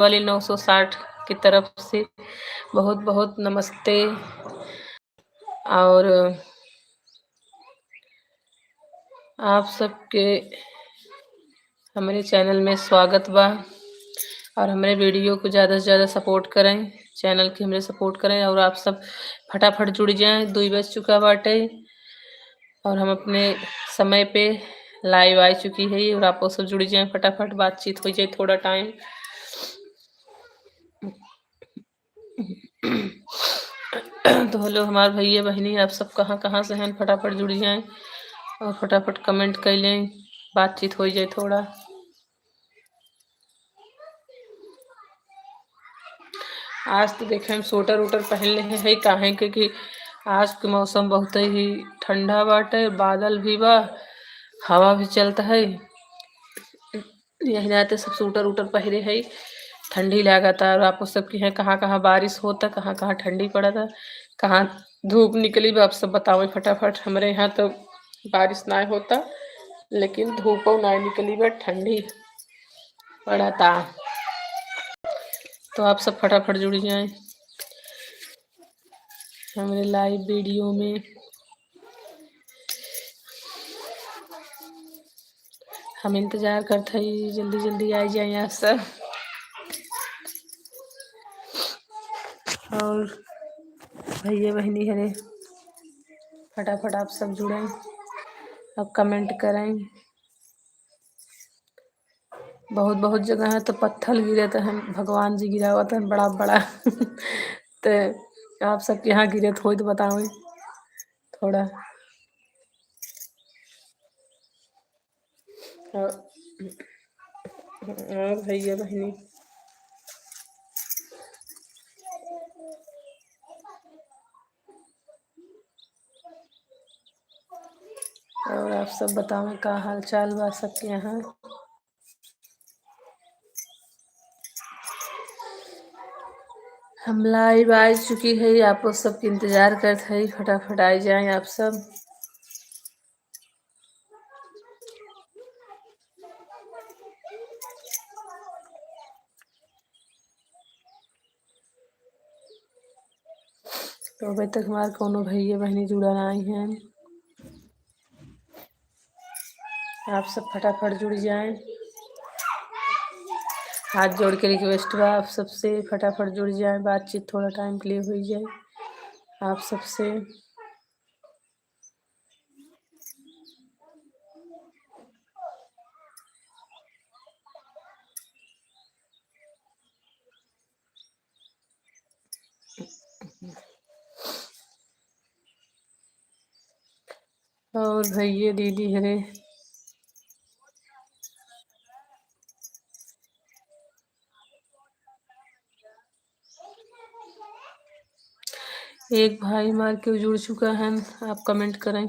वाली 960 की तरफ से बहुत बहुत नमस्ते। और आप सबके हमारे चैनल में स्वागत बा। और हमारे वीडियो को ज़्यादा से ज़्यादा सपोर्ट करें, चैनल की हमारे सपोर्ट करें। और आप सब फटाफट जुड़ जाएं, 2 बज चुका बाटे और हम अपने समय पे लाइव आ चुकी है। और आप सब जुड़ जाएं, फटाफट बातचीत हो जाए थोड़ा टाइम। तो हेलो हमारे भैया बहनी, आप सब कहाँ कहाँ से हैं, फटाफट जुड़ जाएं और फटाफट कमेंट कर लें, बातचीत हो जाए थोड़ा। आज तो देखे हम स्वेटर वोटर पहन ले है काहे क्योंकि आज के मौसम बहुत ही ठंडा बाटे, बादल भी बा, हवा भी चलता है। यही रहते सब स्वेटर वोटर पहरे है, ठंडी लागता। और आप सबके यहाँ कहाँ कहाँ बारिश होता, कहाँ कहाँ ठंडी पड़ता, कहाँ धूप निकली बा, आप सब बताओ फटाफट। हमारे यहाँ तो बारिश ना होता लेकिन धूप ना निकली बा, ठंडी पड़ता। तो आप सब फटाफट जुड़ जाएं हमारे लाइव वीडियो में। हम इंतज़ार करते हैं, जल्दी जल्दी आ जाए आप सब। और भैया बहनी हरे फटाफट आप सब जुड़ें, अब कमेंट करें। बहुत बहुत जगह है तो पत्थर गिरे तो हम भगवान जी गिरा हुआ था बड़ा बड़ा तो आप सबके यहाँ गिरे तो हो तो बताओ थोड़ा। और भैया बहनी और आप सब बताओ का हाल चाल बा सबके यहाँ। हम लाइव आ चुकी है, आप सबके इंतजार करते हैं, फटाफट आ जाएं आप सब। तो अभी तक हमारे कोनो भैया बहनी जुड़ा नहीं हैं, आप सब फटाफट जुड़ जाएं। हाथ जोड़ के रिक्वेस्ट बा आप सबसे, फटाफट जुड़ जाए, बातचीत थोड़ा टाइम के लिए हो जाए आप सबसे। और भैया दीदी हरे एक भाई मार के जुड़ चुका है, आप कमेंट करें,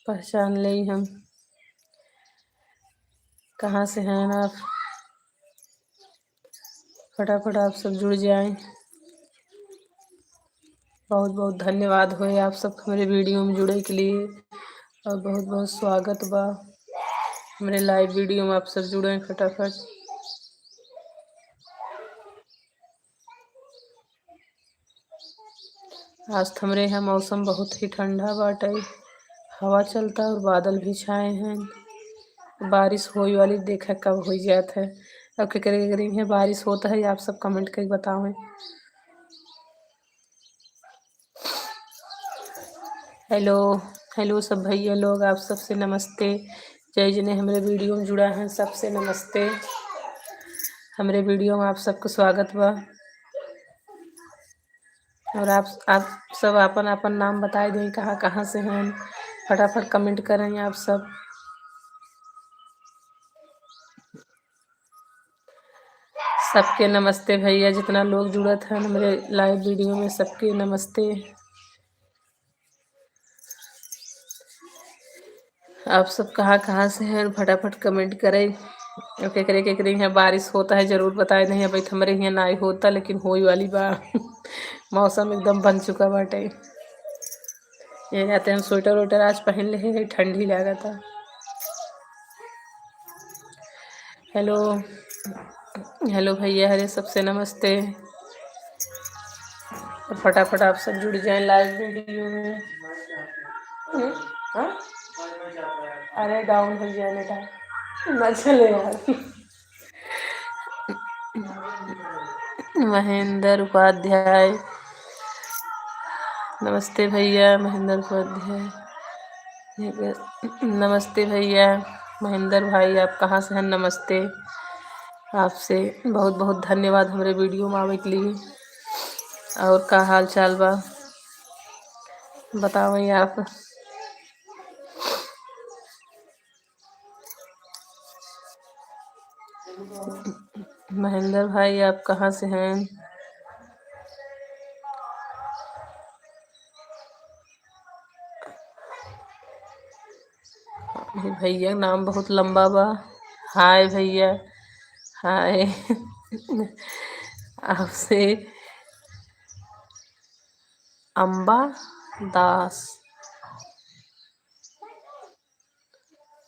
पहचान ले हम कहाँ से हैं आप। फटाफट आप सब जुड़ जाएं। बहुत बहुत धन्यवाद होए आप सब हमारे वीडियो में जुड़े के लिए और बहुत बहुत स्वागत बा हमारे लाइव वीडियो में। आप सब जुड़े फटाफट। आज तो हमारे यहाँ मौसम बहुत ही ठंडा बाटे, हवा चलता और बादल भी छाए हैं, बारिश होई वाली देखा कब हो जाता है। अब क्या करें बारिश होता है, आप सब कमेंट करके बताओ। हेलो हेलो सब भैया लोग, आप सबसे नमस्ते। जय जिन्हें हमारे वीडियो में जुड़ा है सबसे नमस्ते। हमारे वीडियो में आप सबको स्वागत बा। और आप सब अपन अपन नाम बताए दें, कहाँ कहाँ से हैं, फटाफट कमेंट करें आप सब। सबके नमस्ते भैया, जितना लोग जुड़त हैं हमारे लाइव वीडियो में सबके नमस्ते। आप सब कहाँ कहाँ से हैं, फटाफट कमेंट करें। के करे यहाँ बारिश होता है जरूर बताए नहीं, भाई हमारे यहाँ ना होता लेकिन होई वाली बा मौसम एकदम बन चुका बाटे। ये जाते हम स्वेटर वेटर आज पहन ले हैं, ठंडी लागता। हेलो हेलो भैया, हरे सबसे नमस्ते। और फटाफट आप सब जुड़ जाएं लाइव वीडियो में। हाँ? अरे डाउन हो गया बेटा, ना चले यार। महेंद्र उपाध्याय, नमस्ते भैया महेंद्र उपाध्याय। नमस्ते भैया महेंद्र भाई, आप कहाँ से हैं? नमस्ते, आपसे बहुत बहुत धन्यवाद हमारे वीडियो में आवे के लिए। और का हाल चाल बा बताओ आप। महेंद्र भाई, आप कहाँ से हैं? भैया नाम बहुत लंबा बा। हाय भैया, हाय। आपसे अम्बा दास,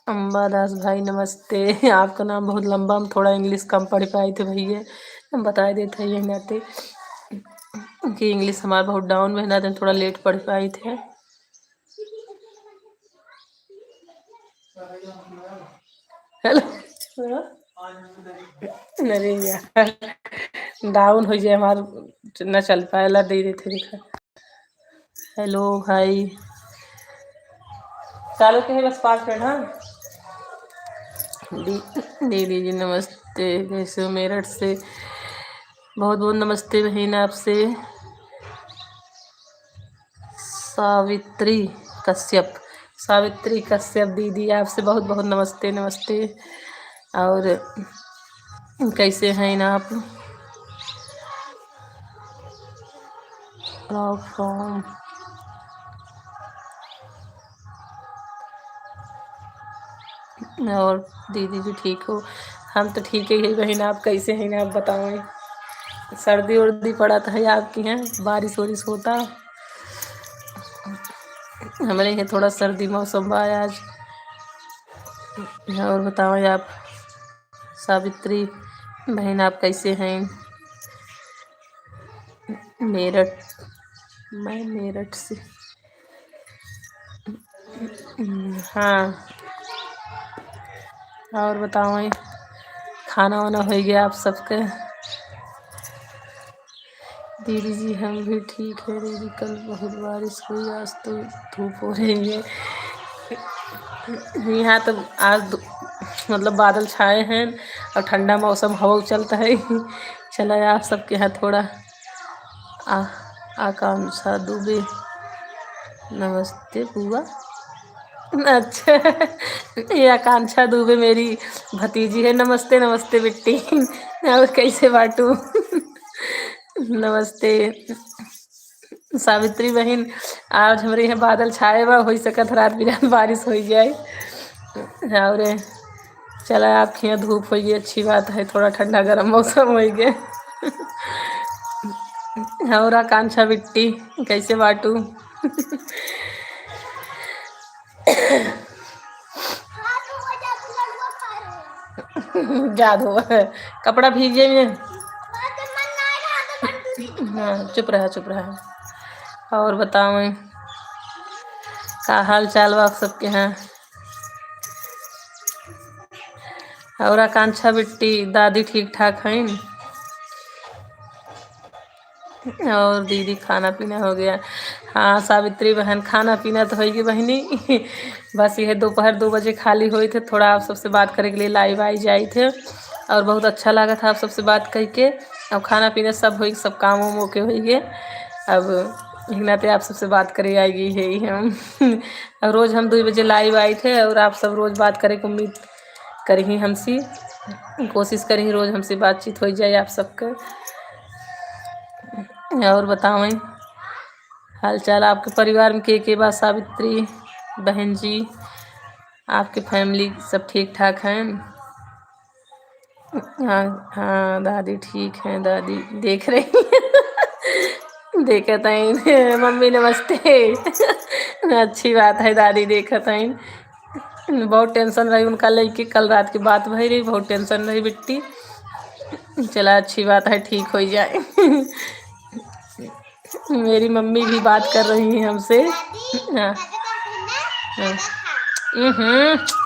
अम्बा दास भाई नमस्ते। आपका नाम बहुत लंबा, हम थोड़ा इंग्लिश कम पढ़ पाए थे भैया, हम बता देते हैं ये नाते कि इंग्लिश हमारा बहुत डाउन में ना, थोड़ा लेट पढ़ पाए थे। हेलो, अरे यार डाउन हो जाए हमारा, न चल पाएला दे रहे थे दिखा। हेलो भाई, चालू के है बस 5 मिनट। हाँ दीदी जी नमस्ते, कैसे हो? मेरठ से बहुत बहुत नमस्ते बहन आपसे। सावित्री कश्यप, सावित्री कश्यप दीदी, आपसे बहुत बहुत नमस्ते नमस्ते। और कैसे हैं आप? फ्रॉम, और दीदी जी ठीक हो? हम तो ठीक है बहन, आप कैसे हैं आप बताओ। सर्दी उर्दी पड़ा था आपके यहाँ? बारिश वारिश होता? हमारे यहाँ थोड़ा सर्दी मौसम बा आज। और बताओ आप सावित्री बहन, आप कैसे हैं? मेरठ, मैं मेरठ से। हाँ, और बताओ खाना वाना हो गया आप सबके? दीदी जी हम भी ठीक है दीदी, कल बहुत बारिश हुई, आज तो धूप हो रही है। यहाँ तो आज मतलब बादल छाए हैं और ठंडा मौसम, हवा चलता है। चला आप सबके यहाँ थोड़ा आ, आकांक्षा दुबे, नमस्ते बुआ। अच्छा, ये आकांक्षा दुबे मेरी भतीजी है। नमस्ते नमस्ते बिट्टी। और कैसे बाटू? नमस्ते सावित्री बहन, आज हमारे यहाँ बादल छाए हुआ, हो सकत रात बिरात बारिश हो जाए। और चला आपके यहाँ धूप हो गई, अच्छी बात है, थोड़ा ठंडा गर्म मौसम हो गया। और आकांक्षा बिट्टी कैसे बाटू? जादू है, कपड़ा भीगे में। हाँ चुप रहा चुप रहा। और बताओ का हाल चाल आप सबके यहाँ? और आकांक्षा बिट्टी दादी ठीक ठाक हैं? और दीदी खाना पीना हो गया? हाँ सावित्री बहन, खाना पीना तो होगी बहनी। बस यह दोपहर 2 बजे खाली हुई थे, थोड़ा आप सबसे बात करने के लिए लाइव आई जाए थे, और बहुत अच्छा लगा था आप सबसे बात करके। अब खाना पीना सब हो, सब काम वाम होके हो गए। अब हिनाते आप सबसे बात करे आएगी है ही हम। और रोज़ हम 2 बजे लाइव आए थे, और आप सब रोज़ बात करे को उम्मीद करेंगी हमसे, कोशिश करेंगे रोज़ हमसे बातचीत हो जाए आप सबका। और बताएं हाल चाल आपके परिवार में के बा? सावित्री बहन जी, आपके फैमिली सब ठीक ठाक हैं? हाँ हाँ दादी ठीक हैं, दादी देख रही हैं। देखत हैं मम्मी नमस्ते। अच्छी बात है, दादी देखत हैं। बहुत टेंशन रही उनका लेके, कल रात की बात भई रही, बहुत टेंशन रही बिट्टी। चला अच्छी बात है, ठीक हो जाए। मेरी मम्मी भी बात कर रही है हमसे। हाँ हाँ।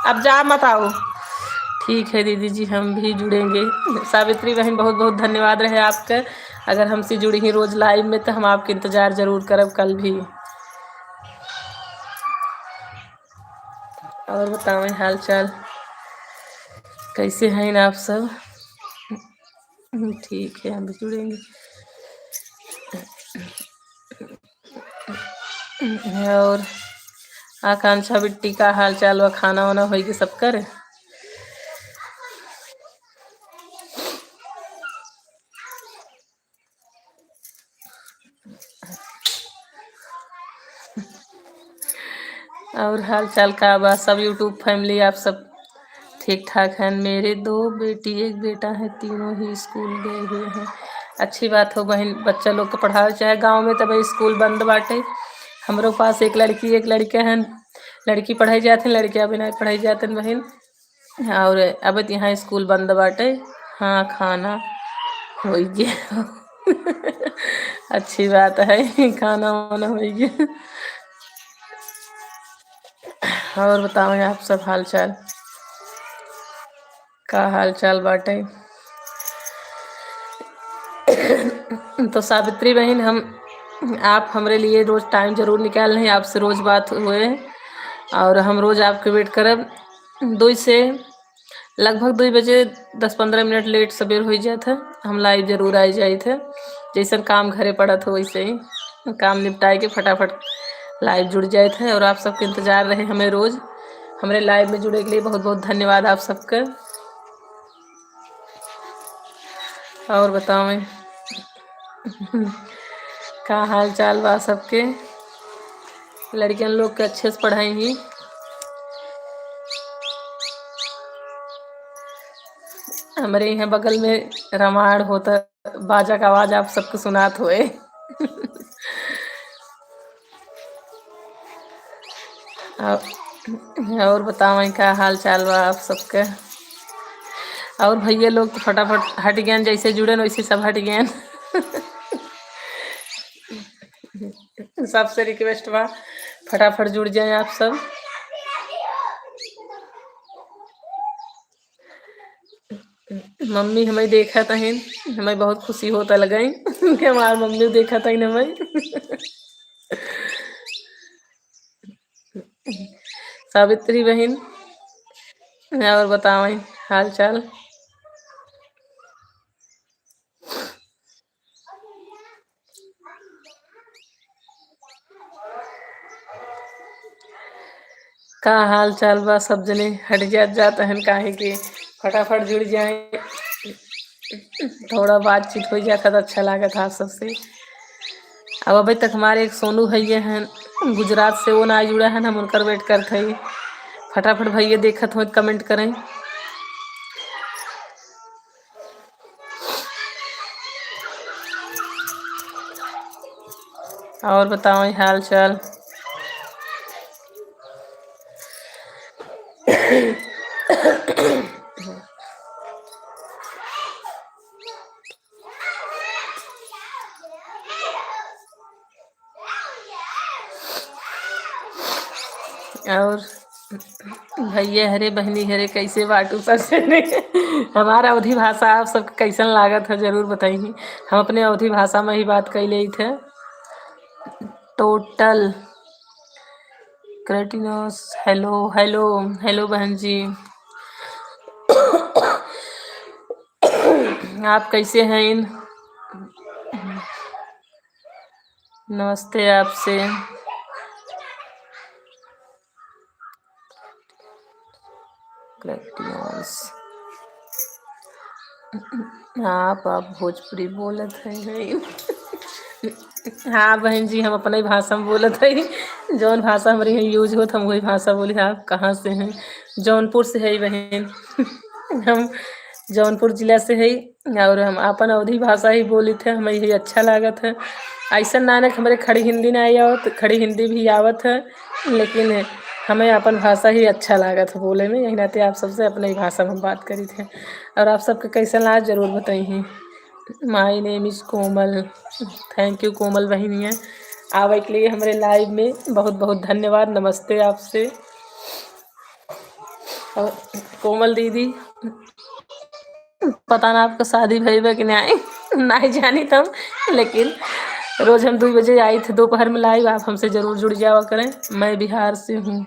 अब जा मत आओ। ठीक है दीदी जी, हम भी जुड़ेंगे। सावित्री बहन बहुत बहुत धन्यवाद रहे आपका। अगर हमसे जुड़ी ही रोज लाइव में तो हम आपके इंतजार जरूर करब कल भी। और बताओ हाल चाल कैसे हैं आप सब? ठीक है, हम भी जुड़ेंगे। और आकांक्षा बिट्टी का हाल चाल व खाना वाना होगी सब कर? और हाल चाल का बा सब यूट्यूब फैमिली आप सब ठीक ठाक हैं? मेरे 2 बेटी 1 बेटा है, तीनों ही स्कूल गए हुए हैं। अच्छी बात हो बहन, बच्चा लोग को पढ़ाओ। चाहे गांव में तो भाई स्कूल बंद बाटे। हमारे पास एक लड़की 1 लड़का है। लड़की पढ़ाई जाते हैं, लड़कियां भी नहीं पढ़ाई जाते हैं बहन। और अब तो यहाँ स्कूल बंद बाटे। हाँ खाना हो गया। अच्छी बात है, खाना वाना हो गया। और बताओ आप सब हाल चाल का हाल चाल बाटे? तो सावित्री बहन, हम आप हमारे लिए रोज़ टाइम ज़रूर निकाल लें, आपसे रोज़ बात हुए और हम रोज़ आपके वेट करब। 2 से लगभग 2 बजे 10-15 मिनट लेट सवेर हो जात है, हम लाइव जरूर आ जाए थे। जैसा काम घरे पड़त हो वैसे ही काम निपटाए के फटाफट लाइव जुड़ जाए थे। और आप सबके इंतज़ार रहे हमें रोज़ हमारे लाइव में जुड़े के लिए बहुत बहुत धन्यवाद आप सबका। और बताओ का हाल चाल बा सबके? लड़कियन लोग के अच्छे से पढ़ाई ही। हमारे यहाँ बगल में रामायण होता, बाजा का आवाज आप सबको सुनात हुए। और बताओ का हाल चाल बा आप सबके? और भैया लोग तो फटाफट हट गए, जैसे जुड़े वैसे सब हट गए। सबसे रिक्वेस्ट बा फटाफट जुड़ जाए आप सब। मम्मी हमें देखा था, हमें बहुत खुशी होता लगा कि हमारी मम्मी देखा था हमें। सावित्री बहन, और बताओ हाल चाल? का हाल चाल बा? सब जने हट जाता है काहे कि फटाफट जुड़ जाए, थोड़ा बातचीत हो जाता तो अच्छा लगा था आप सबसे। अब अभी तक हमारे एक सोनू भैया हैं गुजरात से, वो ना जुड़ा है, हम उनकर वेट करते हैं। फटाफट भैया देखत हो कमेंट करें। और बताओ हाल चाल? और भैया हरे बहनी हरे कैसे बाटू सबसे? हमारा अवधी भाषा आप सबके कैसन लागत है जरूर बताइए। हम अपने अवधी भाषा में ही बात कर ले थे। टोटल क्रेटिनोस, हेलो हेलो हेलो बहन जी, आप कैसे हैं? नमस्ते आपसे। क्रेटिनोस, आप भोजपुरी बोलत हैं? हाँ बहन जी, हम अपने भाषा में बोलत है, जौन भाषा हमारे यहाँ यूज हो हम वही भाषा बोले। आप कहाँ से हैं? जौनपुर से है बहन। हम जौनपुर जिला से है और हम अपन अवधी भाषा ही बोली थे, हमें यही अच्छा लागत है। ऐसा ना कि हमारे खड़ी हिंदी ना आवत, खड़ी हिंदी भी आवत है, लेकिन हमें अपन भाषा ही अच्छा लागत है बोले में, यही नाते आप सबसे अपने ही भाषा में हम बात करी थे। और आप सबके कैसन लाग जरूर बताइए। My name is Komal. Thank you Komal बहनिया आवे के लिए हमारे लाइव में, बहुत बहुत धन्यवाद। नमस्ते आपसे। और कोमल दीदी पता ना आपका शादी भई कि नहीं नहीं जानी तम, लेकिन रोज हम 2 बजे आई थे दोपहर में लाइव, आप हमसे ज़रूर जुड़ जावा करें। मैं बिहार से हूँ।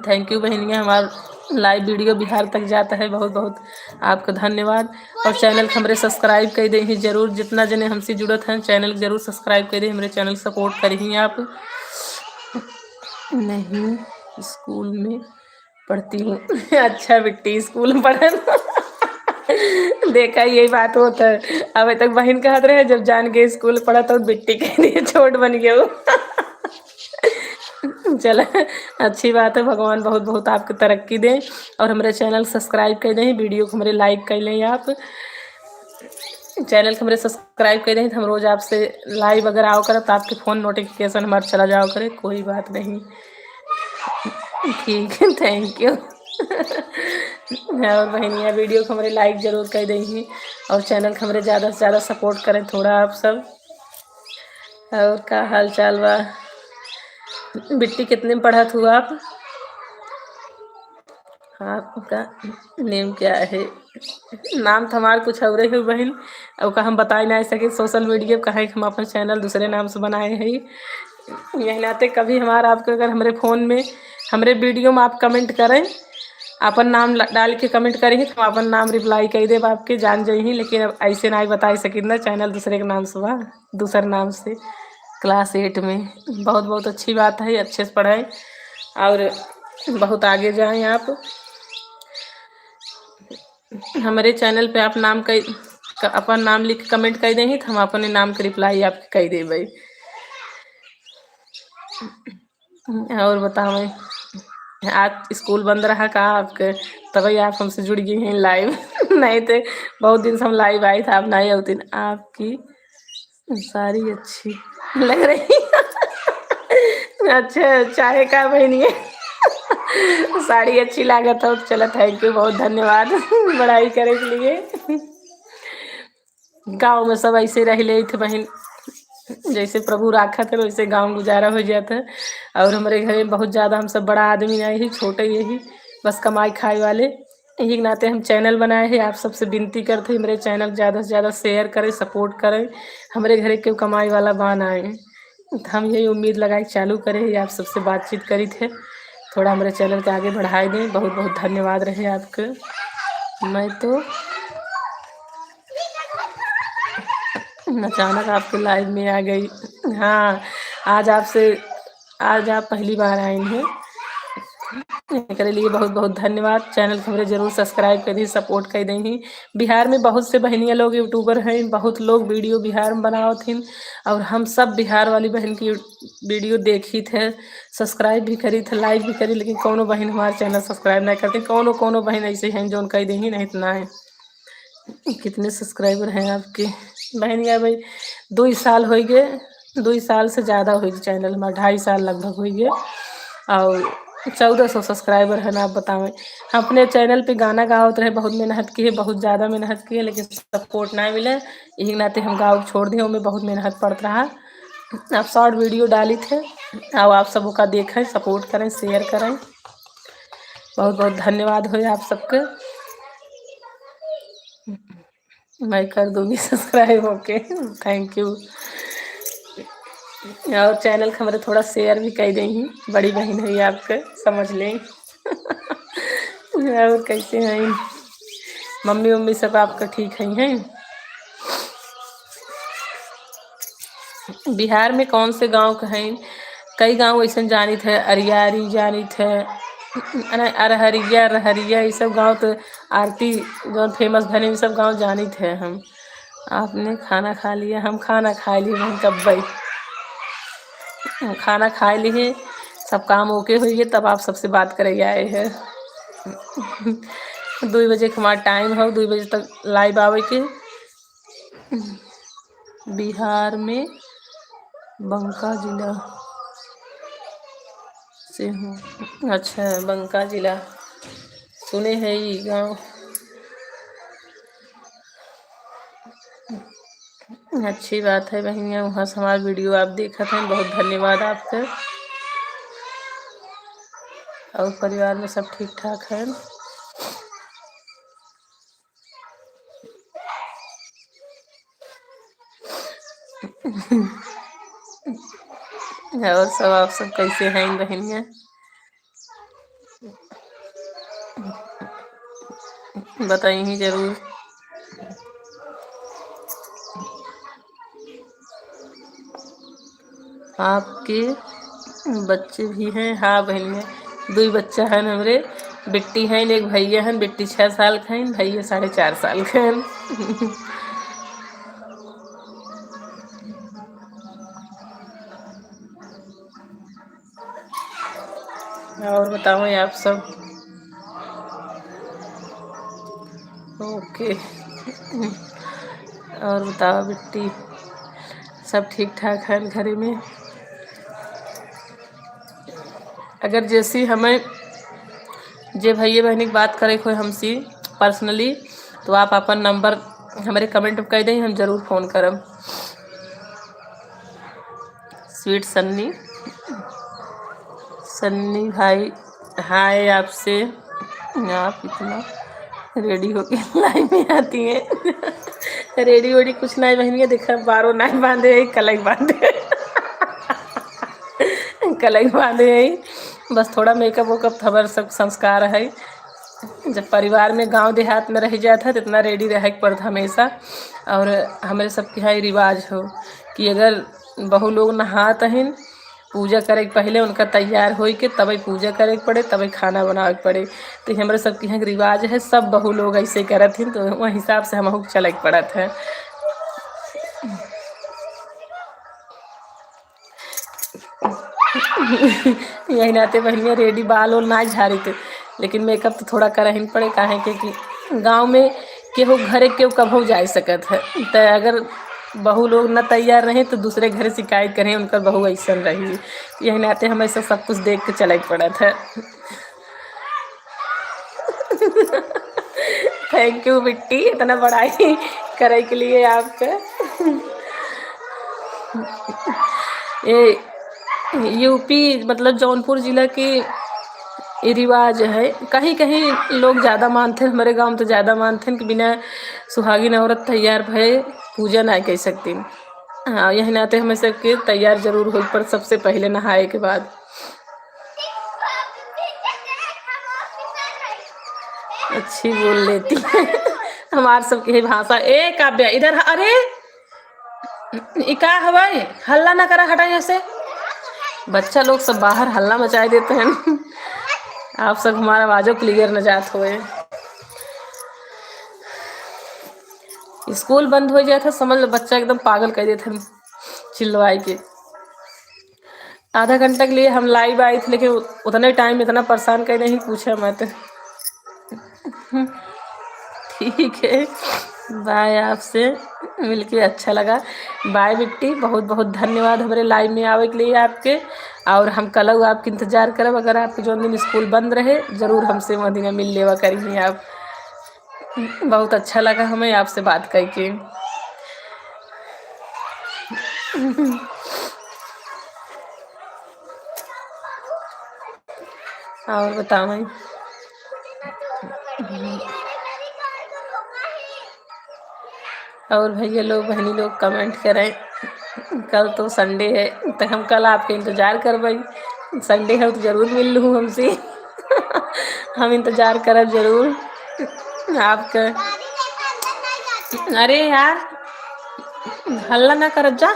थैंक यू बहनिया, हमारा लाइव वीडियो बिहार तक जाता है, बहुत बहुत आपका धन्यवाद। और चैनल को हमारे सब्सक्राइब कर दे ही जरूर, जितना जने हमसे जुड़त हैं चैनल जरूर सब्सक्राइब कर दे, हमारे चैनल सपोर्ट करें आप। नहीं स्कूल में पढ़ती हूँ अच्छा बेटी स्कूल में पढ़ देखा यही बात होता है। अभी तक बहन कहत रहे जब जान के स्कूल पढ़ा तो बेटी कह दिए छोट बन गया वो चलो अच्छी बात है, भगवान बहुत बहुत आपकी तरक्की दें। और हमारे चैनल सब्सक्राइब कर दें, वीडियो को हमारे लाइक कर लें आप। चैनल को हमारे सब्सक्राइब कर दें तो हम रोज़ आपसे लाइव अगर आओ करें तो आपके फ़ोन नोटिफिकेशन हमारे चला जाओ करे, कोई बात नहीं। ठीक है थैंक यू और बहनिया वीडियो को हमारे लाइक ज़रूर कर देंगी और चैनल को हमारे ज़्यादा से ज़्यादा सपोर्ट करें थोड़ा आप सब। और क्या हाल चाल बा बिट्टी, कितने में पढ़ा था आप? आपका नेम क्या है? नाम तो हमारा कुछ और है बहन, और का हम बता नहीं सके सोशल मीडिया पर कहीं हम अपना चैनल दूसरे नाम से बनाए हैं। यही नाते कभी हमारा आपको अगर हमारे फ़ोन में हमारे वीडियो में आप कमेंट करें, अपन नाम डाल के कमेंट करेंगे तो हम अपन नाम रिप्लाई कर देव आपके जान जाइए, लेकिन अब ऐसे ना बता सकें ना, चैनल दूसरे के नाम से बा, दूसरे नाम से। क्लास 8 में बहुत बहुत अच्छी बात है, अच्छे से पढ़ाएं और बहुत आगे जाएं आप। हमारे चैनल पे आप नाम अपन नाम लिख कमेंट कर देंगे तो हम अपने नाम के रिप्लाई आपके कर देवे। और बताओ आज स्कूल बंद रहा का आपके, तभी आप हमसे जुड़ गई हैं लाइव नहीं तो बहुत दिन से हम लाइव आए थे, आप नहीं होती। आपकी सारी अच्छी लग रही अच्छा चाहे का बहनी साड़ी अच्छी लागत हो, चलो थैंक यू बहुत धन्यवाद बड़ाई करे के लिए। गांव में सब ऐसे रह ले थे बहन, जैसे प्रभु राखा थे वैसे गांव गुजारा हो जाता है। और हमारे घर में बहुत ज़्यादा हम सब बड़ा आदमी नहीं ही, छोटे यही बस कमाई खाए वाले, यही के नाते हम चैनल बनाए हैं। आप सबसे विनती करते हैं मेरे चैनल ज़्यादा से ज़्यादा शेयर करें, सपोर्ट करें। हमारे घर क्यों कमाई वाला बान आए, तो हम यही उम्मीद लगाए चालू करें, आप सबसे बातचीत करी थे, थोड़ा हमारे चैनल के आगे बढ़ाए दें। बहुत बहुत धन्यवाद रहे आपके। मैं तो अचानक आपके लाइव में आ गई। हाँ आज आप पहली बार आए हैं, एकरे लिए बहुत बहुत धन्यवाद। चैनल को हमारे जरूर सब्सक्राइब करी, सपोर्ट कर देंगी। बिहार में बहुत से बहनियाँ लोग यूट्यूबर हैं, बहुत लोग वीडियो बिहार में बनाओ थीन, और हम सब बिहार वाली बहन की वीडियो देखी थे, सब्सक्राइब भी करी थे, लाइक भी करी, लेकिन कोनो बहन हमारे चैनल सब्सक्राइब नहीं करती। कोनो बहन ऐसे हैं जो कह देंगी नहीं इतना है। कितने सब्सक्राइबर हैं आपके बहनिया भाई? 2 साल हो गए, 2 साल से ज़्यादा हो गए, चैनल में 2.5 साल लगभग हो गए, और 1400 सब्सक्राइबर है ना। आप बताएं, हम अपने चैनल पे गाना गावत रहे, बहुत मेहनत की है, बहुत ज़्यादा मेहनत की है, लेकिन सपोर्ट ना मिले, यही नाते हम गाँव छोड़ दिए, उनमें बहुत मेहनत पड़ता रहा। आप शॉर्ट वीडियो डाली थे और आप सबका देखें, सपोर्ट करें, शेयर करें। बहुत बहुत धन्यवाद हो आप सबके। मैं कर दूंगी सब्सक्राइब, ओके थैंक यू। और चैनल को हमारे थोड़ा शेयर भी कर देंगी, बड़ी बहन है आपके, समझ लें और कैसे हैं मम्मी उम्मी सब आपका ठीक हैं? बिहार में कौन से गांव के हैं? कई गांव ऐसे जानी थे, अरियारी जानी थे, अरहरिया ये सब गांव तो आरती जो फेमस बने ये सब गांव जानी थे हम। आपने खाना खा लिया? हम खाना खा लिए हम कब भाई, खाना खा लिए, सब काम ओके हुई, तब आप सबसे बात करेंगे आए हैं 2 बजे का हमारा टाइम है, 2 बजे तक लाइव आवे के। बिहार में बंका जिला से हूँ। अच्छा, बंका जिला सुने हैं ये गाँव। अच्छी बात है बहनिया, वहाँ से हमारा वीडियो आप देखत हैं, बहुत धन्यवाद आपका। और परिवार में सब ठीक ठाक है? और सब आप सब कैसे हैं बहनिया? बताइए जरूर। आपके बच्चे भी हैं? हाँ बहनिया, 2 बच्चा हैं हमरे। बिट्टी हैं, एक भैया हैं। बिट्टी 6 साल का है, भैया 4.5 साल का है। और बताओ आप सब। ओके। और बताओ बिट्टी, सब ठीक ठाक है घर में? अगर जैसी हमें जे भैया बहनी की बात करे कोई हमसे पर्सनली, तो आप अपन नंबर हमारे कमेंट में कह दें, हम ज़रूर फ़ोन करब। स्वीट सन्नी, सन्नी भाई हाय आपसे। आप इतना रेडी होके लाइन में आती हैं। रेडी वेडी कुछ नहीं बहनिया, देखा बारो नहीं बांधे है, कलई बांधे। कलई बांधे है, बस थोड़ा मेकअप वेकअप खबर सब संस्कार है। जब परिवार में गांव देहात में रह जाता है तो इतना रेडी रह के पड़ता हमेशा। और हमारे सबके यहाँ रिवाज हो कि अगर बहू लोग नहात हैं, पूजा करे के पहले उनका तैयार हो के तभी पूजा करे के पड़े, तभी खाना बनावे के पड़े। तो हमारे सबके यहाँ रिवाज है, सब बहू लोग ऐसे करत हैं, तो वह हिसाब से हम चले के पड़त है। यही नाते बहनिया रेडी बाल और ना झाड़ी थे, लेकिन मेकअप तो थोड़ा कर ही पड़े, काहे के कि गाँव में केहू घरे केहू कभू जा सकत है। तो अगर बहू लोग न तैयार रहे तो दूसरे घर शिकायत करें उनका बहू ऐसा रही। यही नाते हमें सब कुछ देख के चले पड़त है। थैंक यू बिट्टी, इतना बड़ाई करे के लिए आपका। ये यूपी मतलब जौनपुर जिला की ये रिवाज है। कहीं कहीं लोग ज़्यादा मानते हैं, हमारे गांव में तो ज़्यादा मानते हैं कि बिना सुहागिन औरत तैयार भये पूजा नहीं कर सकती। हाँ, यही नाते हमें सबके तैयार जरूर हो, पर सबसे पहले नहाए के बाद। अच्छी बोल लेती है। हमार सबके भाषा। ए काव्या इधर, अरे इका हवाई हल्ला ना करा, हटा यहाँ से। बच्चा लोग सब बाहर हल्ला मचाए देते हैं। आप सब हमारा आवाज़ों क्लियर न जात हुए। स्कूल बंद हो जाता समझ लो, बच्चा एकदम पागल कर देते हैं चिल्लवाई के। आधा घंटा के लिए हम लाइव आई थे, लेकिन उतने टाइम इतना परेशान कर नहीं पूछा मत। ठीक है, बाय। आपसे मिलके अच्छा लगा। बाय बिट्टी, बहुत बहुत धन्यवाद हमारे लाइव में आवे के लिए आपके। और हम कल आपके इंतज़ार करब, अगर आपके जो दिन स्कूल बंद रहे ज़रूर हमसे वह दिन मिल लेवा करिए आप। बहुत अच्छा लगा हमें आपसे बात करके। और बताओ, और भैया लोग बहनी लोग कमेंट करें। कल तो संडे है, तो हम कल आपके इंतज़ार करबई। संडे है तो ज़रूर मिल लूँ हमसे। हम इंतज़ार करब ज़रूर आपका। अरे यार हल्ला ना करब जा।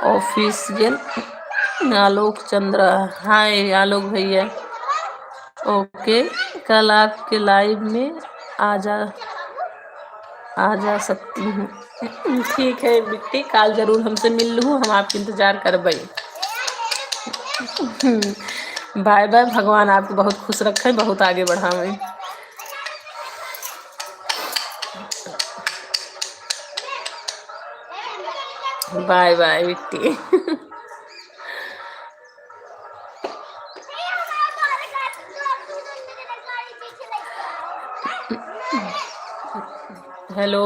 ऑफिशियल आलोक चंद्रा, हाय आलोक भैया। ओके, कल आपके लाइव में आ जा सकती हूँ। ठीक है बिट्टी, कल ज़रूर हमसे मिल लूँ, हम आपके इंतज़ार करबई। बाय बाय, भगवान आपको बहुत खुश रखे, बहुत आगे बढ़ावें। बाय बाय बिट्टी। हेलो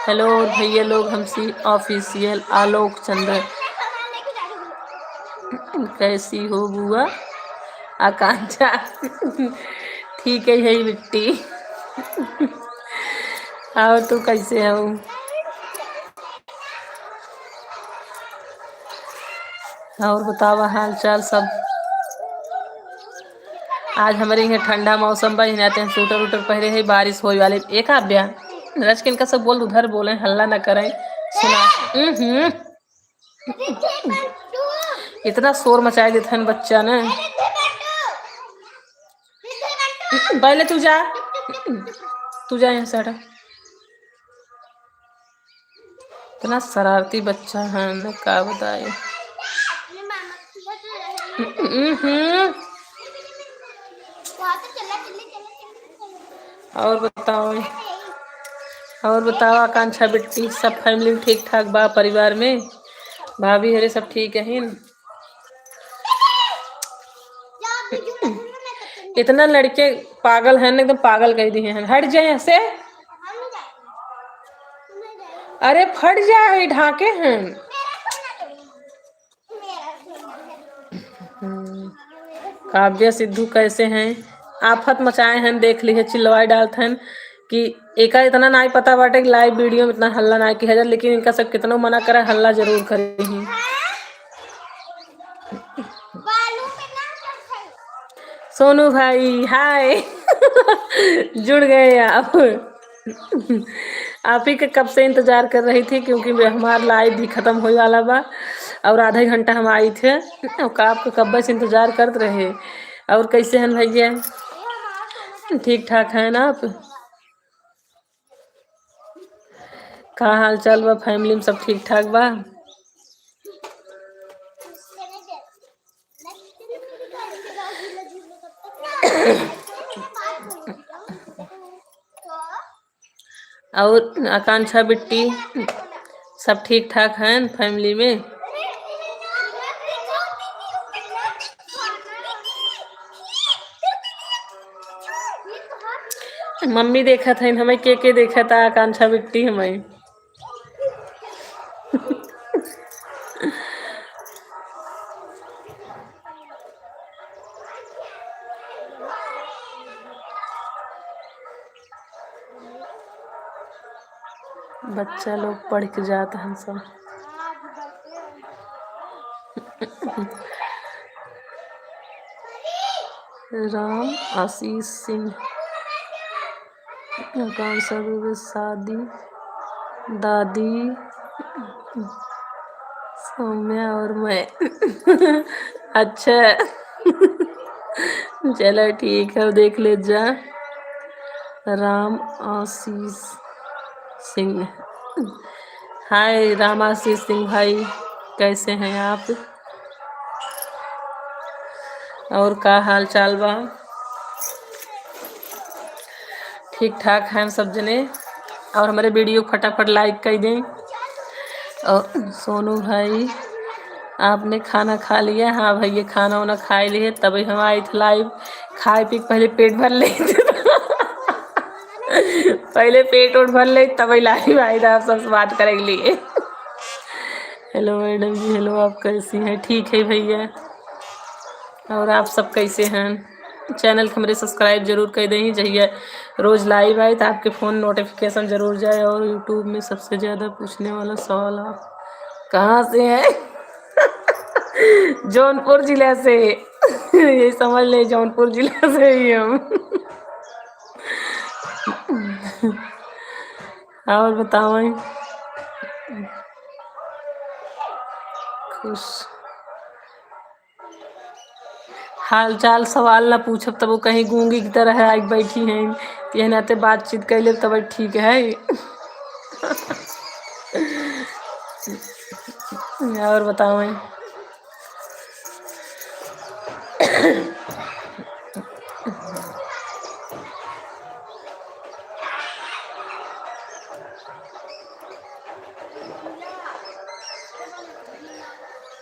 हेलो भैया लोग, हमसी ऑफिशियल आलोक चंद्र। कैसी हो बुआ? आकांक्षा ठीक है यही मिट्टी। और तू कैसे हो? और बतावा हाल चाल सब। आज हमारे यहाँ ठंडा मौसम बा, यहाँ हैं स्वेटर उटर पहरे है, बारिश होने वाले। एक आभ्या रच के इनका सब बोल, उधर बोले, हल्ला ना करें। सुना इतना शोर मचाए देते हैं बच्चा ने। पहले तू जा यहाँ से हटा। इतना शरारती बच्चा है ना, क्या बताए। और बताओ आकांक्षा बिट्टी, सब फैमिली ठीक ठाक बा? परिवार में भाभी हरे सब ठीक है? इतना लड़के पागल हैं, एकदम पागल कह दिए हैं। हट जाए यहाँ से। अरे फट जाए, ढाके हैं। काव्या सिद्धू कैसे हैं? आफत मचाए हैं, देख ली है, चिल्लवाई डालते हैं कि एका इतना ना पता बाटे कि लाइव वीडियो में इतना हल्ला ना किया जाए, लेकिन इनका सब कितना मना करे, हल्ला जरूर करें। सोनू भाई हाय जुड़ गए आप। आप ही के कब से इंतजार कर रही थी, क्योंकि हमारा लाइव भी खत्म होने वाला बा और आधा घंटा हम आई थे, और आपको कब से इंतजार करते रहे। और कैसे हैं भैया? ठीक ठाक है ना आप? का हाल चाल बा? फैमिली में सब ठीक ठाक बा? और आकांक्षा बिट्टी सब ठीक ठाक हैं फैमिली में? मम्मी देखा था हमें, के देखा था आकांक्षा बिट्टी हमें। बच्चा लोग पढ़ के जाते हैं सब। राम आशीष सिंह, आकांक्षा शादी, दादी सौम्या और मैं। अच्छा चलो ठीक है, देख ले जा। राम आशीष सिंह, हाय राम आशीष सिंह भाई, कैसे हैं आप? और का हाल चाल बा? ठीक ठाक हैं सब जने। और हमारे वीडियो फटाफट लाइक कर दें। और सोनू भाई आपने खाना खा लिया? हाँ भैया खाना वाना खा लिए, तभी हम आए थे लाइव। खाए पी पहले पेट भर ले पहले पेट उठ भर ले, तभी लाइव आए थे आप सबसे बात करेंगे लिए। हेलो मैडम जी, हेलो, आप कैसी हैं? ठीक है भैया। और आप सब कैसे हैं? चैनल को मेरे सब्सक्राइब जरूर कर दें, चाहिए रोज़ लाइव आए तो आपके फ़ोन नोटिफिकेशन ज़रूर जाए। और यूट्यूब में सबसे ज़्यादा पूछने वाला सवाल, आप कहाँ से हैं? जौनपुर जिला से। ये समझ ले, जौनपुर जिला से ही हम। और बताओ खुश हाल चाल सवाल ना पूछब तब वो कहीं गूंगी की तरह आई बैठी हैं, ये नाते बातचीत कर ले तब ठीक है। और बताओ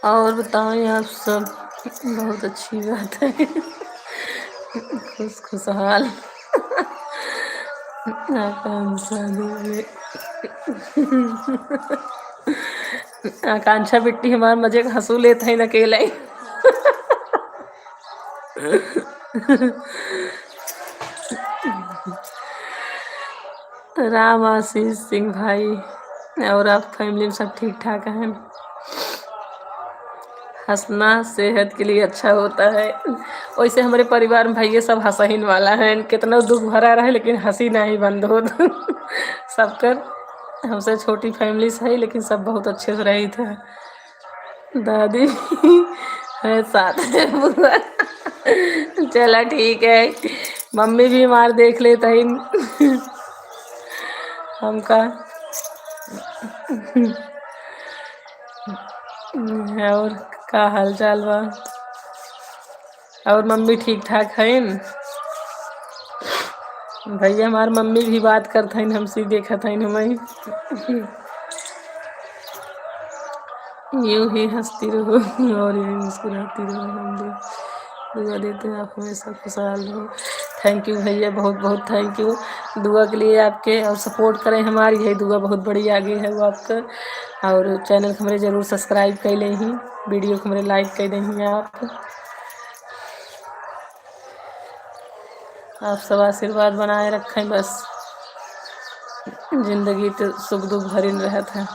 और बताओ आप सब। बहुत अच्छी बात है। खुशहाल आकांक्षा दुबे। आकांक्षा बिट्टी हमार मजे के हंसू लेत है अकेले ही। राम आशीष सिंह भाई, और आप फैमिली में सब ठीक ठाक हैं? हंसना सेहत के लिए अच्छा होता है। वैसे हमारे परिवार में भैया सब हंसहीन वाला है, कितना दुख भरा रहे लेकिन हंसी नहीं बंद हो। सबकर हमसे छोटी फैमिली है लेकिन सब बहुत अच्छे से रही थे। दादी है साथ है बुआ। चला ठीक है, मम्मी भी हमार देख लेता ही हमका। और का हाल चाल बा? और मम्मी ठीक ठाक है? भैया हमार मम्मी भी बात करते हैं हमसे, देखत हैं हमें। यूं ही हंसती रहो और यूं मुस्कुराती रहो, हम भी दुआ देते हैं आप हमेशा खुशहाल रहो। थैंक यू भैया, बहुत बहुत थैंक यू दुआ के लिए आपके, और सपोर्ट करें हमारी, यही दुआ बहुत बड़ी आगे है वो आपका। और चैनल को हमारे ज़रूर सब्सक्राइब कर लें ही, वीडियो को हमारे लाइक कर दें आप सब आशीर्वाद बनाए रखें बस। जिंदगी तो सुख दुख भरी रहत है।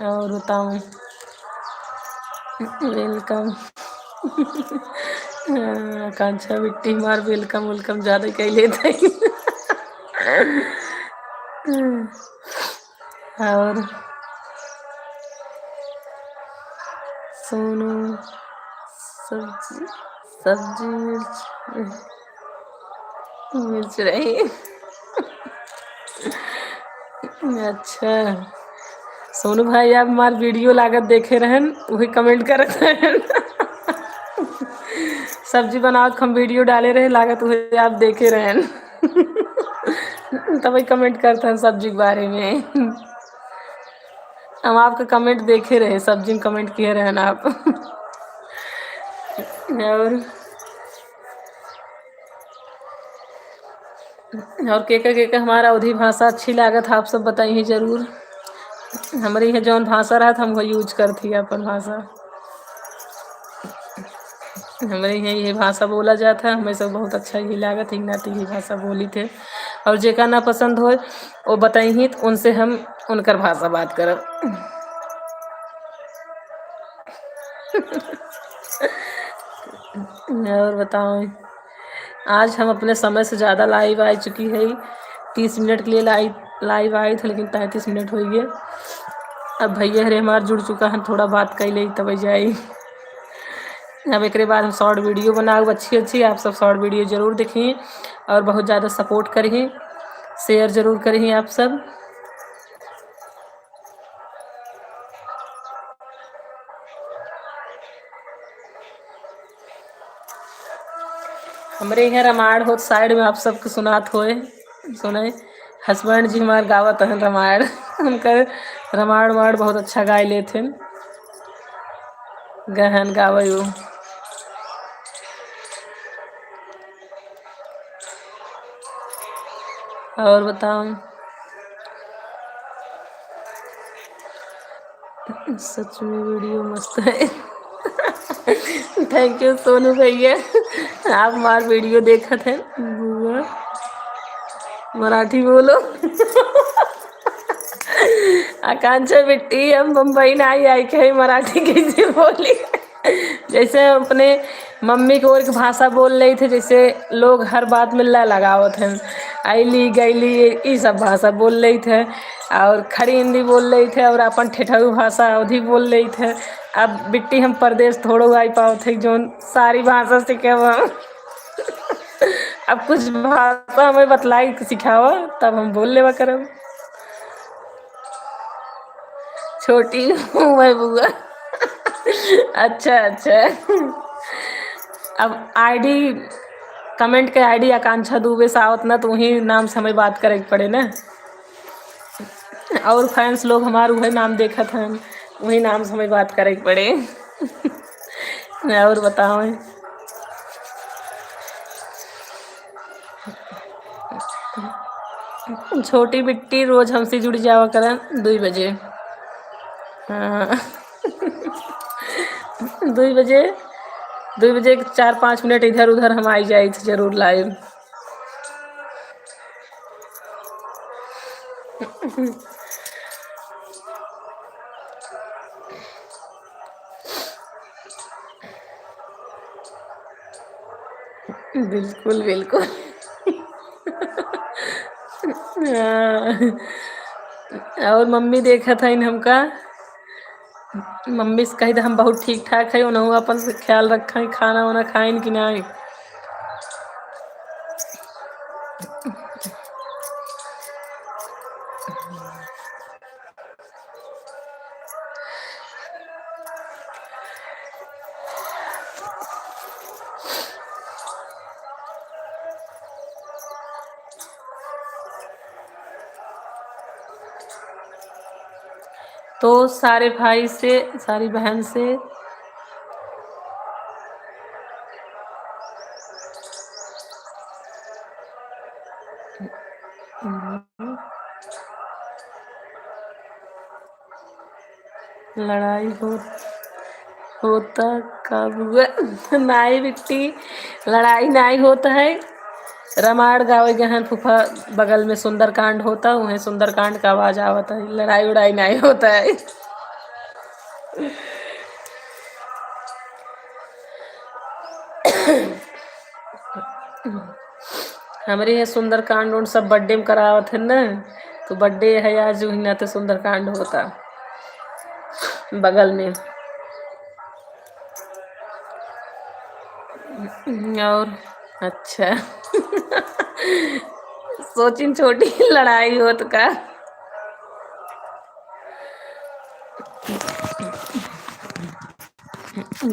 और बताऊँ? वेलकम। आकांक्षा बिट्टी हमार वेलकम वेलकम ज़्यादा कह लेते हैं। और सोनू सब्जी सब्जी मिर्च रही। अच्छा सोनू भाई, आप हमार वीडियो लागत देखे रहन, वही कमेंट करत रहन। सब्जी बनाओ हम वीडियो डाले रहे लागत, वही आप देखे रहन। तभी कमेंट करते हैं सब्जी के बारे में। हम आपका कमेंट देखे रहे, सब्जी में कमेंट किए रहन आप। और के हमारा अवधी भाषा अच्छी लागत है, आप सब बताइए जरूर। हमारे यहाँ जौन भाषा रहा हम वो यूज करती है अपन भाषा। हमारे यहाँ ये भाषा बोला जाता है, हमें सब बहुत अच्छा ही लागत, नाती ही भाषा बोली थे। और जेका ना पसंद हो वो बताइए तो उनसे हम उनकर भाषा बात करब। और बताओ, आज हम अपने समय से ज़्यादा लाइव आ चुकी है। 30 मिनट के लिए लाइव आए थे लेकिन 33 मिनट हो गए। अब भैया हरे हमार जुड़ चुका है, थोड़ा बात कर ले तब जाए। अब एक बाद हम शॉर्ट वीडियो बनाओ अच्छी आप सब शॉर्ट वीडियो ज़रूर देखें और बहुत ज़्यादा सपोर्ट करें, शेयर ज़रूर करें आप सब। हमारे यहाँ रामायण हो साइड में आप सबको सुनात होए सुने। हस्बैंड जी हमारे गावत हैं रामायण। उनकर रामायण वामायण बहुत अच्छा गाय लेते गहन गावे वो। और बताओ, सच में वीडियो मस्त है। थैंक यू सोनू भैया, आप हमार वीडियो देखा थे। बुआ मराठी बोलो। आकांक्षा बिट्टी हम मुंबई ना आई के मराठी कैसे बोली। जैसे अपने मम्मी को और भाषा बोल रही थे, जैसे लोग हर बात में ला लगावत हैं, आईली गईली ये सब भाषा बोल रही थे। और खड़ी हिंदी बोल रही थे और अपन ठेठरू भाषा अवधी बोल रही थे। अब बिट्टी हम प्रदेश थोड़ो आई पाओ थे जो सारी भाषा सीखे हम। अब कुछ भाषा हमें बतलाई सिखावा तब हम बोल लेवा करब। छोटी हूँ मैं बुआ। अच्छा अच्छा। अब आईडी कमेंट के आईडी आकांक्षा दुबे से आवत ना, तो वही नाम से हमें बात करे पड़े ना। और फैंस लोग हमारे वही नाम देखा था, वही नाम से हमें बात करे पड़े। और बताओ, छोटी बिट्टी रोज हमसे जुड़ जावा करन 2 बजे। हाँ। 2 बजे, 2 बजे 4-5 मिनट इधर उधर हम आई जाए जरूर लाइव। बिल्कुल बिल्कुल। हाँ। और मम्मी देखा था इन हमका, मम्मी से कही था हम बहुत ठीक ठाक है, उन्होंने अपन से ख्याल रखा है, खाना वाना खाइन कि नहीं। तो सारे भाई से, सारी बहन से लड़ाई होता कब हुआ? नाई बिट्टी, लड़ाई नाई होता है। रामायण गावे गए हैं फूफा, बगल में सुंदरकांड होता, वहीं सुंदरकांड का आवाज आवता है, लड़ाई उड़ाई नहीं होता है। हमारे यहाँ सुंदरकांड उन सब बर्थडे में करावत है ना, तो बर्थडे है आज ना, तो सुंदरकांड होता बगल में। और अच्छा। सोचिन छोटी लड़ाई होत का।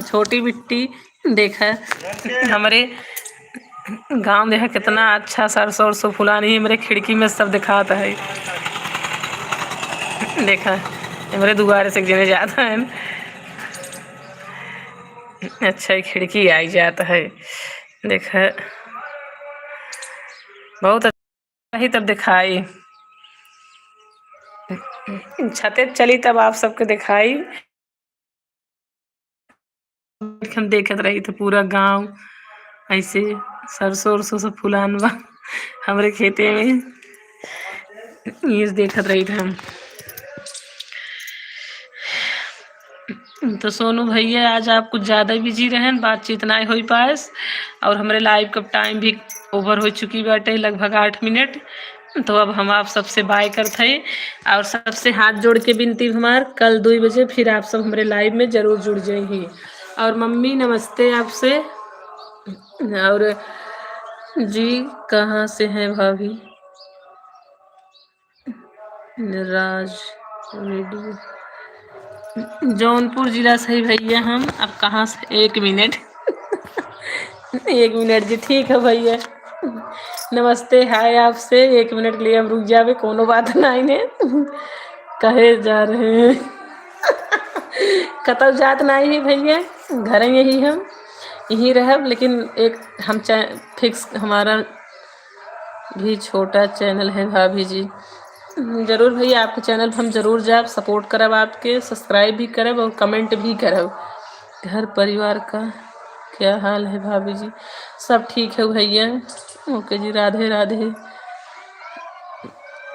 छोटी बिट्टी देखा हमारे गांव देखा कितना अच्छा सरसों उरसों फुलानी है, मेरे खिड़की में सब दिखाता है। देखा मेरे दुआरे से जने जाता है, अच्छा खिड़की आई जाता है। देखा बहुत अच्छा ही तब दिखाई, छते चली तब आप सबके दिखाई। हम देखत रही थे पूरा गांव ऐसे सरसों उरसों सब फुलान बा हमारे खेते में, ये देखत रही थे हम। तो सोनू भैया आज आप कुछ ज़्यादा बिजी रहें, बातचीत ना हो पास, और हमारे लाइव का टाइम भी ओवर हो चुकी बाटे लगभग 8 मिनट। तो अब हम आप सबसे बाय करते हैं, और सबसे हाथ जोड़ के विनती हमार, कल 2 बजे फिर आप सब हमारे लाइव में ज़रूर जुड़ जाइए। और मम्मी नमस्ते आपसे। और जी कहाँ से हैं भाभी? राज रेडियो जौनपुर जिला से ही भैया हम। अब कहाँ से? 1 मिनट। 1 मिनट जी, ठीक है भैया। नमस्ते हाय आपसे, 1 मिनट के लिए हम रुक जावे, कोनो बात नहीं ने। कहे जा रहे हैं? कतौ जात नहीं है भैया, घर यही हम यहीं रहब, लेकिन एक हम फिक्स हमारा भी छोटा चैनल है भाभी जी। जरूर भैया आपके चैनल पर हम जरूर जाए, सपोर्ट करब, आपके सब्सक्राइब भी करब और कमेंट भी करब। घर परिवार का क्या हाल है भाभी जी? सब ठीक है भैया। ओके जी, राधे राधे।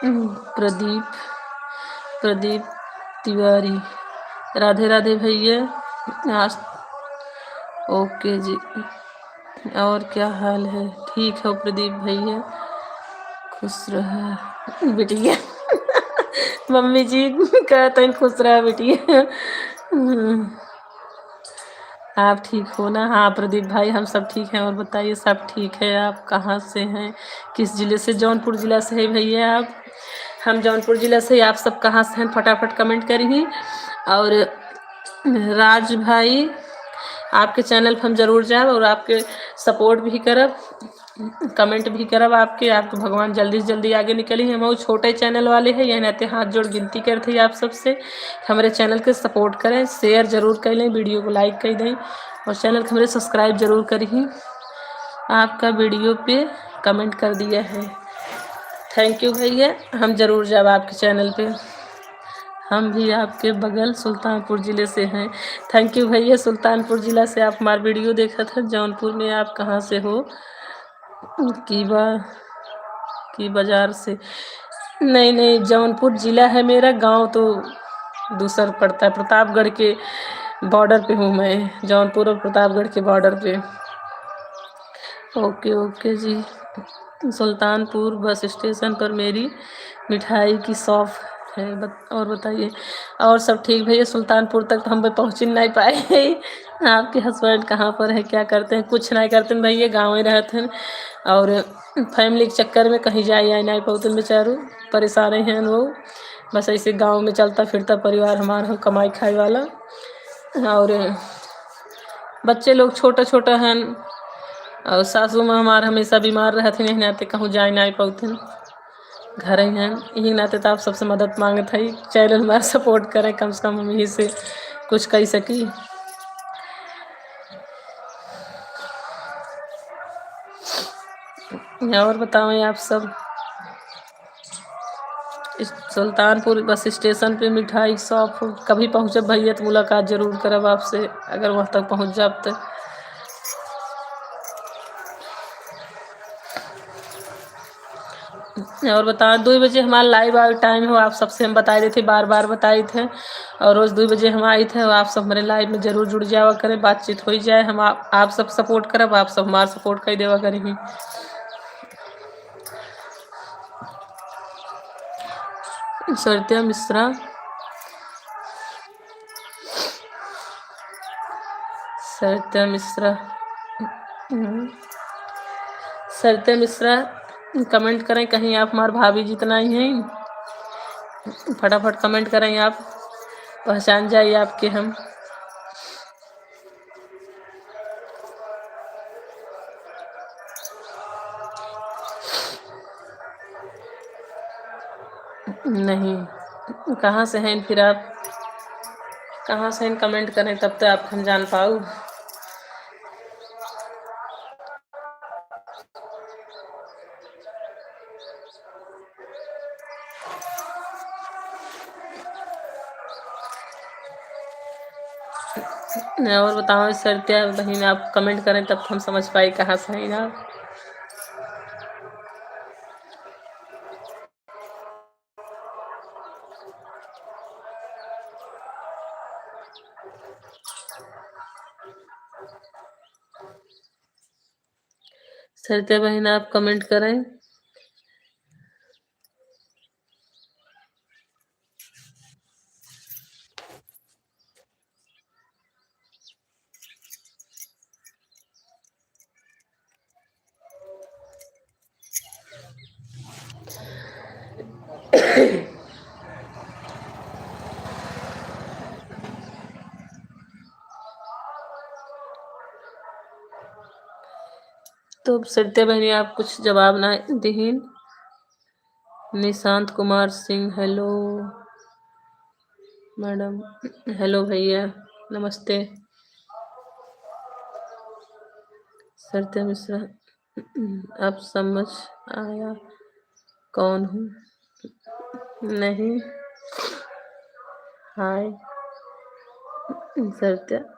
प्रदीप प्रदीप तिवारी, राधे राधे भैया। आज ओके जी। और क्या हाल है? ठीक है प्रदीप भैया, खुश रहा बिटिया। मम्मी जी कहते हैं खुश रहा बिटिया। आप ठीक हो ना? हाँ प्रदीप भाई हम सब ठीक हैं। और बताइए सब ठीक है? आप कहाँ से हैं, किस ज़िले से? जौनपुर ज़िला से है भैया आप। हम जौनपुर ज़िला से, आप सब कहाँ से हैं फटाफट कमेंट करिए। और राज भाई आपके चैनल पर हम ज़रूर जाए और आपके सपोर्ट भी करब, कमेंट भी करब आपके भगवान जल्दी से जल्दी आगे निकली। हम वो छोटे चैनल वाले हैं, यह नाते हाथ जोड़ विनती करते हैं आप सबसे, हमारे चैनल के सपोर्ट करें, शेयर जरूर कर लें, वीडियो को लाइक कर दें, और चैनल को हमारे सब्सक्राइब जरूर करिए। आपका वीडियो पे कमेंट कर दिया है। थैंक यू भैया, हम ज़रूर जाब आपके चैनल पे। हम भी आपके बगल सुल्तानपुर ज़िले से हैं। थैंक यू भैया, सुल्तानपुर ज़िला से आप हमारा वीडियो देखा था। जौनपुर में आप कहाँ से हो? कीबा की बाज़ार से। नहीं, नहीं, जौनपुर ज़िला है मेरा, गाँव तो दूसर पड़ता है। प्रतापगढ़ के बॉर्डर पे हूँ मैं, जौनपुर और प्रतापगढ़ के बॉर्डर पे। ओके, ओके जी। सुल्तानपुर बस स्टेशन पर मेरी मिठाई की शॉप है। और बताइए, और सब ठीक भैया? सुल्तानपुर तक तो हम पहुँच ही नहीं पाए। आपके हस्बैंड कहाँ पर है, क्या करते हैं? कुछ नहीं करते भैया, गाँव में रहते हैं और फैमिली के चक्कर में कहीं जाए आए नहीं पाते बेचारू, परेशान हैं वो। बस ऐसे गाँव में चलता फिरता परिवार हमारा हो, कमाई खाई वाला। और बच्चे लोग छोटा छोटा हैं और सासू माँ हमार हमेशा बीमार रहती, नहीं नाते कहूँ जाए नहीं पाते, घर ही हैं। यही नाते तो आप सबसे मदद मांगत है, चैनल हमारा सपोर्ट करें, कम से कम हम यहीं से कुछ कह सकी। और बताएं आप सब। सुल्तानपुर बस स्टेशन पे मिठाई शॉप, कभी पहुँचब भैया तो मुलाकात जरूर करब आपसे, अगर वहाँ तक पहुँच जाब तो। और बताओ, 2 बजे हमारा लाइव आउट टाइम हो, आप सबसे हम बताए थे, बार बार बताए थे। और रोज़ 2 बजे हम आई थे, आप सब हमारे लाइव में जरूर जुड़ जावा करें, बातचीत हो जाए। हम आप सब सपोर्ट करब, आप सब हमारा सपोर्ट कर देवा करेंगे। सरिता मिश्रा, सरिता मिश्रा, सरिता मिश्रा कमेंट करें, कहीं आप हमारे भाभी जितना ही हैं, फटाफट कमेंट करें, आप पहचान जाइए आपके हम। नहीं, कहाँ से हैं फिर आप? कहाँ से हैं? कमेंट करें तब तो आप हम जान पाओ। और बताओ सरिता बहन, आप कमेंट करें तब हम समझ पाए कहाँ से हैं आप। सरिता बहन आप कमेंट करें। तो सरिता बहनी आप कुछ जवाब ना दीन। Nishant Kumar Singh, hello madam, hello भैया, नमस्ते। सरिता मिश्रा, आप समझ आया कौन हूँ? नहीं, हाय सरिता,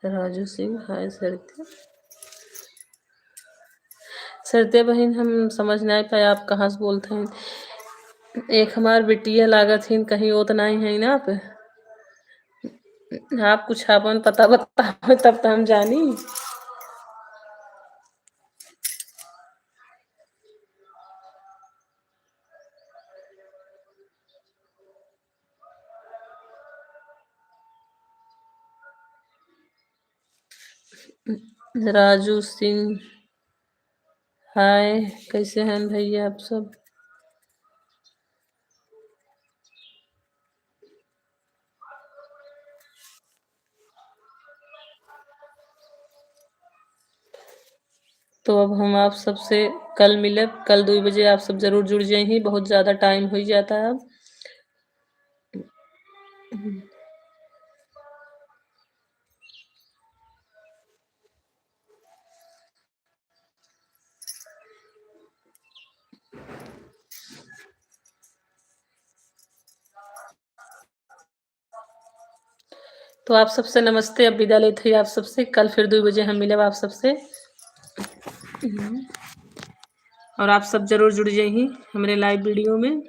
राजू सिंह, हाय सरिता। सरिता बहन हम समझ नहीं पाए आप कहाँ से बोलते हैं। एक हमार बिटिया लागत ही, कहीं वो तो नहीं है ना आप? आप कुछ अपन पता बताओ तब तो हम जानी। राजू सिंह, हाय, कैसे हैं भैया आप सब? तो अब हम आप सबसे कल मिले, कल 2 बजे आप सब जरूर जुड़ जाए ही, बहुत ज़्यादा टाइम हो जाता है अब। तो आप सबसे नमस्ते, अब विदा लेते हैं आप सबसे। कल फिर 2 बजे हम मिलब आप सबसे। और आप सब जरूर जुड़ जाइए हमारे लाइव वीडियो में,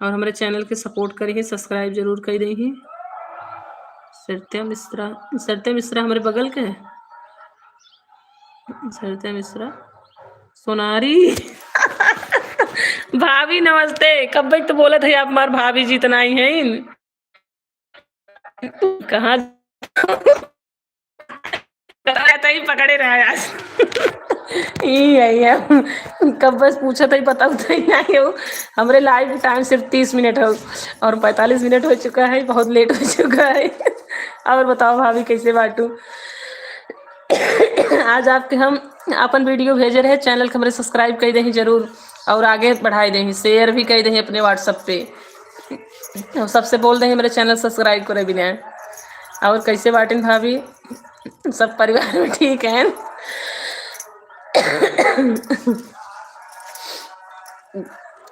और हमारे चैनल के सपोर्ट करिए, सब्सक्राइब जरूर कर दीजिए। सत्या मिश्रा हमारे बगल के है। सत्या मिश्रा सोनारी भाभी नमस्ते। कब तक तो बोले थे आप हमार भाभी जितना ही है कहाँ ही पकड़े रहे आज कब बस पूछा था ही पता ही नहीं हो। हमारे लाइव टाइम सिर्फ 30 मिनट हो और 45 मिनट हो चुका है, बहुत लेट हो चुका है। और बताओ भाभी कैसे बाटू। आज आपके हम अपन वीडियो भेजे रहे, चैनल के हमारे सब्सक्राइब कर दें जरूर, और आगे बढ़ाई दें, शेयर भी कर दें अपने व्हाट्सएप पे, और सबसे बोल दें मेरे चैनल सब्सक्राइब करे बिना। और कैसे बाटिन भाभी, सब परिवार में ठीक है?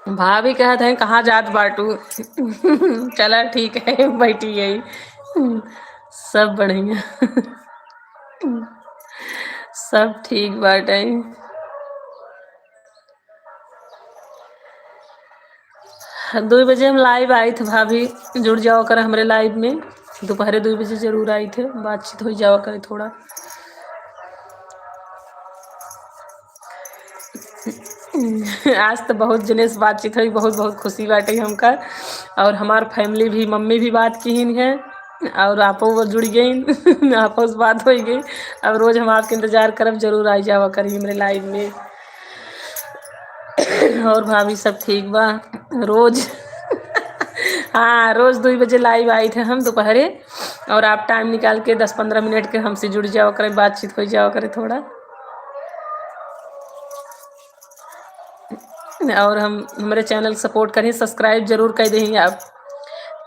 भाभी कहते हैं कहाँ जात बाटू चला ठीक है, बैठी यही सब बढ़िया सब ठीक बाटे। 2 बजे हम लाइव आई थे भाभी, जुड़ जाओ कर हमारे लाइव में। दोपहर 2 बजे जरूर आई थे, बातचीत हो जाओ करे थोड़ा। आज तो बहुत जने से बातचीत हुई, बहुत बहुत खुशी बाटे हमका। और हमार फैमिली भी, मम्मी भी बात की है, और आप वो जुड़ गई आपो से बात हो गई। अब रोज हम आपके इंतजार करब, जरूर आई जावा करिए मेरे लाइव में। और भाभी सब ठीक बा? रोज हाँ, रोज 2 बजे लाइव आई थे हम दोपहरे, और आप टाइम निकाल के 10-15 मिनट के हमसे जुड़ जाओ करे, बातचीत हो जाओ करे थोड़ा। और हम हमारे चैनल सपोर्ट करें, सब्सक्राइब जरूर कर देंगे आप,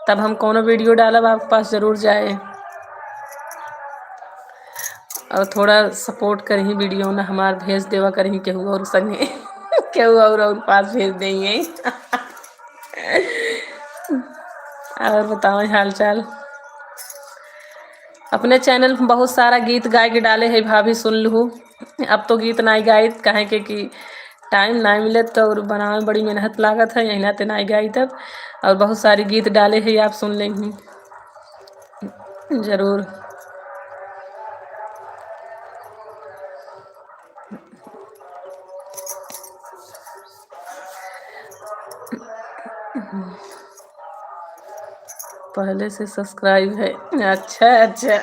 तब हम कोनो वीडियो डालब आपके पास जरूर जाए। और थोड़ा सपोर्ट करें वीडियो ना हमार भेज देवा करें केहू और संगे केहू और पास भेज देंगे और बताओ हाल चाल। अपने चैनल में बहुत सारा गीत गाय के डाले है भाभी, सुन लूँ। अब तो गीत नहीं गाई कहें के कि टाइम नहीं मिले तो, और बनावे में बड़ी मेहनत लागत है, यही नाते नहीं गाई तब। और बहुत सारे गीत डाले हैं, आप सुन लेंगी जरूर। पहले से सब्सक्राइब है, अच्छा अच्छा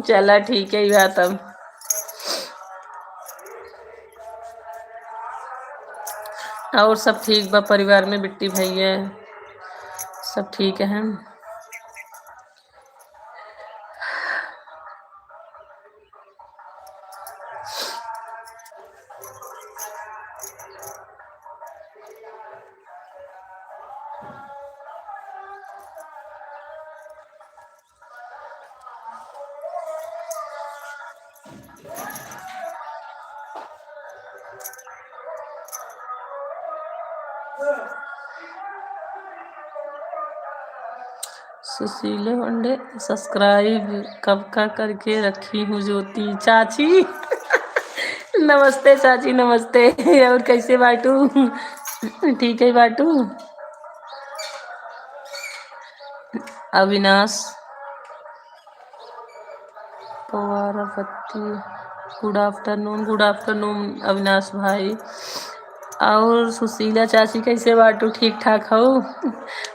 चला ठीक है ये बात। अब और सब ठीक बा परिवार में, बिट्टी भैया सब ठीक है। सुशीला वनडे सब्सक्राइब कब का करके रखी हूँ ज्योति चाची नमस्ते चाची नमस्ते। और कैसे बाटू? ठीक है बाटू। अविनाश पवारापट्टी, गुड आफ्टरनून अविनाश भाई। और सुशीला चाची कैसे बाटू? ठीक ठाक हो?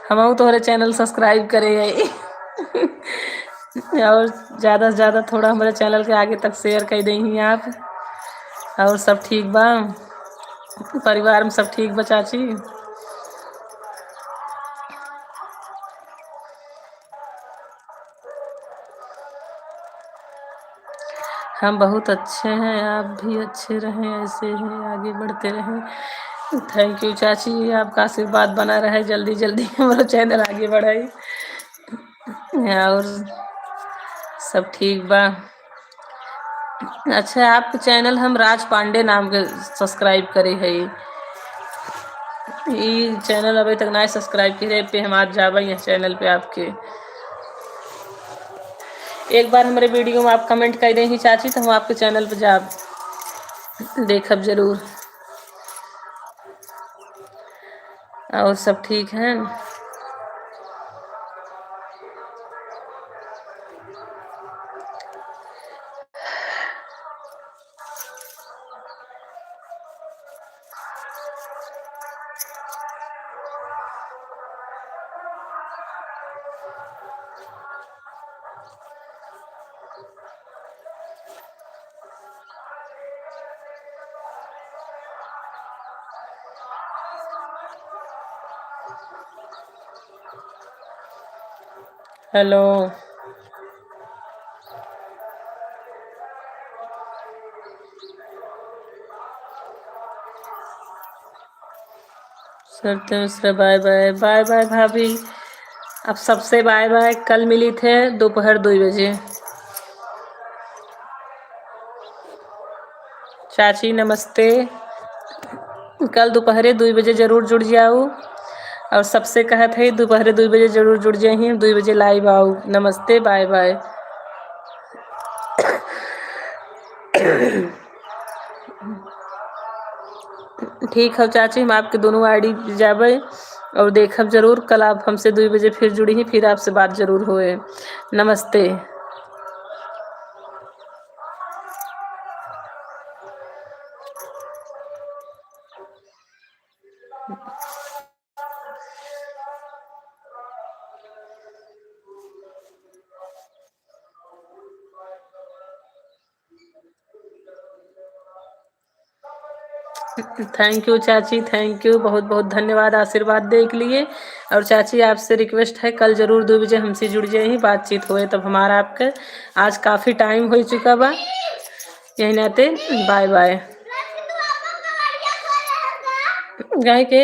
हम तोहरे चैनल सब्सक्राइब करे है और ज़्यादा से ज़्यादा थोड़ा हमारे चैनल के आगे तक शेयर कर देंगी आप। और सब ठीक बा परिवार में, सब ठीक बा चाची? हम बहुत अच्छे हैं, आप भी अच्छे रहें, ऐसे ही आगे बढ़ते रहें। थैंक यू चाची, आपका आशीर्वाद बना रहे, जल्दी जल्दी हमारा चैनल आगे बढ़ाई। और सब ठीक बा। अच्छा, आपके चैनल हम राज पांडे नाम के सब्सक्राइब करे है। ये चैनल अभी तक ना सब्सक्राइब करे पे हम आज जाबा ये चैनल पे आपके। एक बार हमारे वीडियो में आप कमेंट कर दें ही चाची तो हम आपके चैनल पे जाब देखब जरूर। और सब ठीक है। Hello Satya Mishra, bye bye. Bye bye भाभी, अब सबसे बाय बाय। कल मिली थे दोपहर 2 बजे। चाची नमस्ते, कल दोपहर 2 बजे जरूर जुड़ जाओ। और सबसे कहत है दोपहर 2 बजे जरूर जुड़ जाइए, 2 बजे लाइव आओ। नमस्ते, बाय बाय। ठीक है चाची, हम आपके दोनों आईडी जाबे और देखब जरूर। कल आप हमसे 2 बजे फिर जुड़ी ही, फिर आपसे बात जरूर होए। नमस्ते। थैंक यू चाची, थैंक यू, बहुत बहुत धन्यवाद आशीर्वाद दे के लिए। और चाची आपसे रिक्वेस्ट है कल जरूर 2 बजे हमसे जुड़ जाइए, बातचीत होए तब हमारा आपके। आज काफ़ी टाइम हो चुका बा, यही नाते बाय बाय। गाय के